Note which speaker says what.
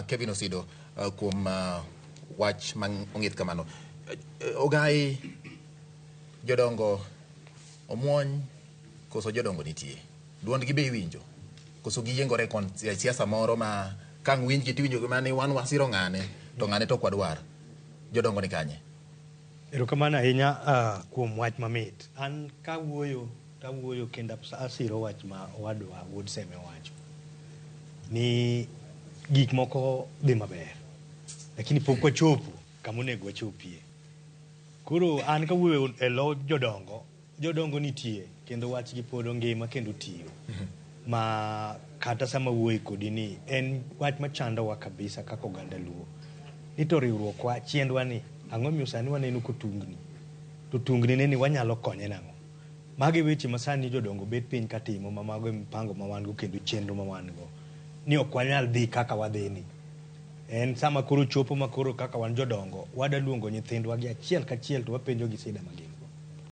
Speaker 1: Kevin Osido kuom wach mang ong'ith kamano. Ogai jodongo omuony koso jodongo nitie. Duond gi be iwinjo. Koso giyiengore kon siasa moro ma kang winj gi tiwinjo mani wan wasiro ng'ane to ng'ane to kwadwar. Jodongo ni kanye.
Speaker 2: Erokamano ahinya kuom wach mamit. An kawuoyo kendo asiro wach ma owadwa Wuod Seme wacho. Ni gik moko dhi maber. Lakini pok wachopo kama onego wachopie. Koro an kawuoyo e lo jodongo nitie kendo wachgi pod ngima kendo tiyo. Ma kata sama wuoyo kodi ni en wach machandowa kabisa kaka oganda Luo. Ni to riwruokwa chiendwa ni ang'o miyo sani waneno kotungni. To tungni ni wanyalo konye nang'o. Magi weche ma sani jodongo bet piny katimo ma mago mipango ma wan go kendo chenro ma wan go. Ni ok wanyal dhi kaka wadhini. En sama koro chopo ma koro kaka wan jodongo wada luongo nyithindwa gi achiel kachiel to wapenjo gi sida magin.